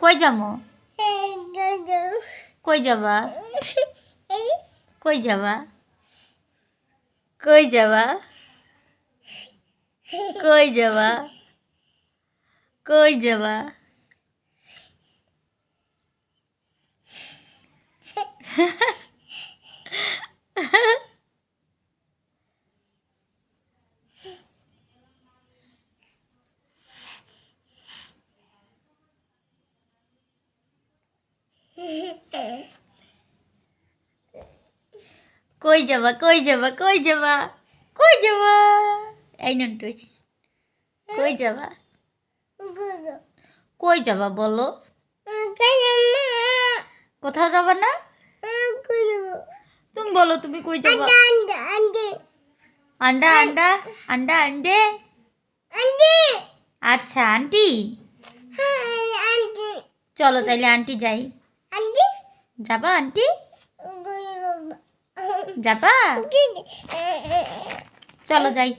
কই যামো? কই যাবা? কই যাবা? কই যাবা? কই যাবা? কই যাবা? কই যাবা? কই যাবা? কই যাবা? কই যাবা? এই নন্টুস কই যাবা? কই যাবা বলো? কোথাও যাবা না? তুমি বলো তুমি কই যাবা? আন্ডা আন্ডা আন্ডা আন্ডে আচ্ছা আন্টি চলো তাইলে আন্টি যাই। যাবা আন্টি? যাবা? চলো যাই।